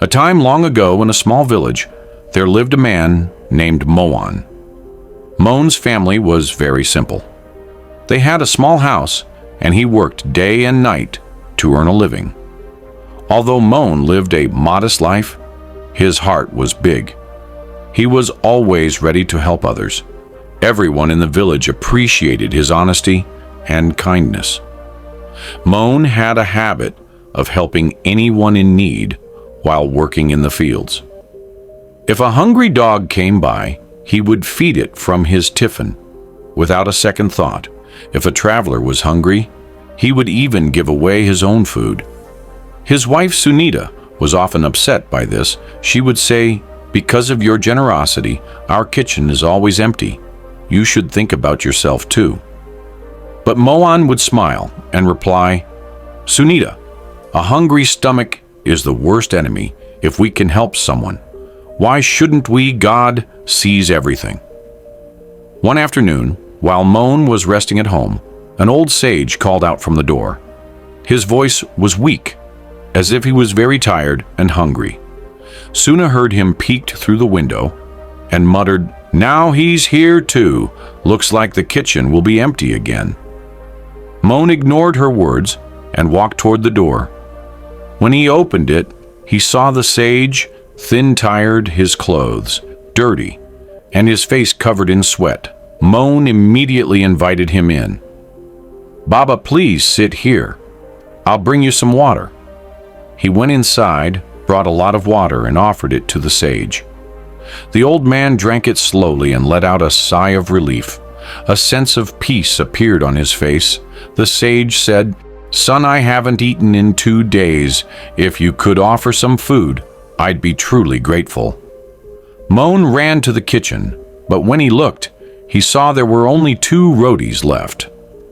A time long ago in a small village, there lived a man named Mohan. Mohan's family was very simple. They had a small house, and he worked day and night to earn a living. Although Mohan lived a modest life, his heart was big. He was always ready to help others. Everyone in the village appreciated his honesty and kindness. Mohan had a habit of helping anyone in need while working in the fields. If a hungry dog came by, he would feed it from his tiffin without a second thought. If a traveler was hungry, he would even give away his own food. His wife Sunita was often upset by this. She would say, "Because of your generosity, our kitchen is always empty. You should think about yourself too." But Mohan would smile and reply, "Sunita, a hungry stomach is the worst enemy if we can help someone. Why shouldn't we? God sees everything." One afternoon, while Mohan was resting at home, an old sage called out from the door. His voice was weak, as if he was very tired and hungry. Suna heard him peeked through the window and muttered, "Now he's here too. Looks like the kitchen will be empty again." Mohan ignored her words and walked toward the door. When he opened it, he saw the sage, thin-tired, his clothes dirty, and his face covered in sweat. Mohan immediately invited him in. "Baba, please sit here. I'll bring you some water." He went inside, brought a lot of water, and offered it to the sage. The old man drank it slowly and let out a sigh of relief. A sense of peace appeared on his face. The sage said, "Son, I haven't eaten in 2 days. If you could offer some food, I'd be truly grateful." Mohan ran to the kitchen, but when he looked, he saw there were only 2 rotis left,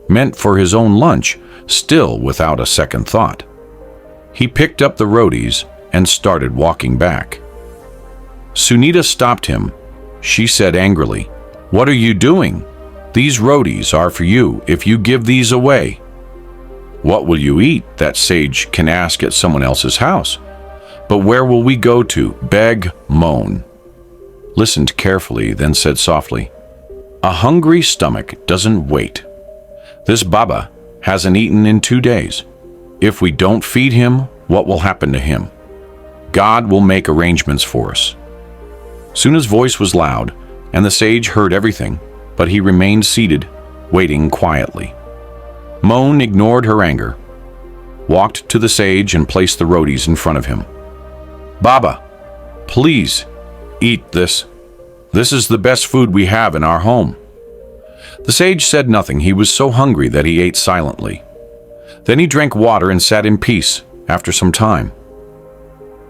meant for his own lunch, still without a second thought. He picked up the rotis and started walking back. Sunita stopped him. She said angrily, "What are you doing? These rotis are for you if you give these away." "What will you eat?" that sage can ask at someone else's house. "But where will we go to?" begged Mohan. Listened carefully, then said softly, "A hungry stomach doesn't wait. This Baba hasn't eaten in 2 days. If we don't feed him, what will happen to him? God will make arrangements for us." Suna's voice was loud, and the sage heard everything, but he remained seated, waiting quietly. Mohan ignored her anger, walked to the sage and placed the rotis in front of him. "Baba, please eat this. This is the best food we have in our home." The sage said nothing. He was so hungry that he ate silently. Then he drank water and sat in peace after some time.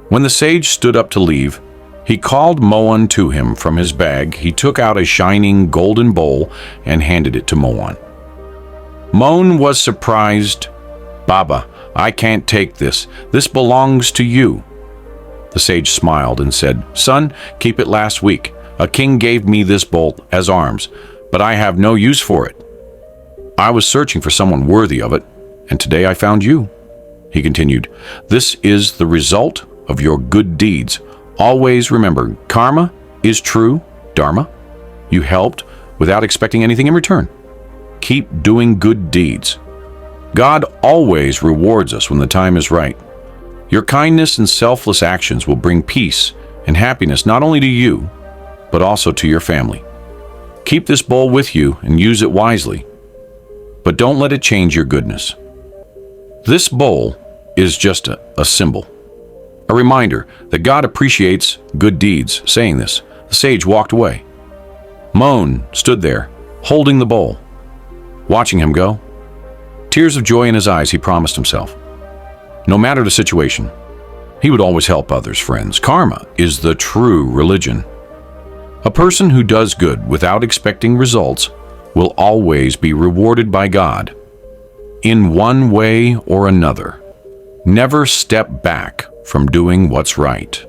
When the sage stood up to leave, he called Mohan to him from his bag. He took out a shining golden bowl and handed it to Mohan. Mohan was surprised. "Baba, I can't take this. This belongs to you." The sage smiled and said, "Son, keep it last week. A king gave me this bowl as arms, but I have no use for it. I was searching for someone worthy of it, and today I found you." He continued, "This is the result of your good deeds. Always remember, karma is true dharma. You helped without expecting anything in return. Keep doing good deeds. God always rewards us when the time is right. Your kindness and selfless actions will bring peace and happiness not only to you, but also to your family. Keep this bowl with you and use it wisely, but don't let it change your goodness." This bowl is just a symbol, a reminder that God appreciates good deeds. Saying this, the sage walked away. Mohan stood there, holding the bowl, watching him go. Tears of joy in his eyes, he promised himself. No matter the situation, he would always help others, friends. Karma is the true religion. A person who does good without expecting results will always be rewarded by God, in one way or another. Never step back from doing what's right.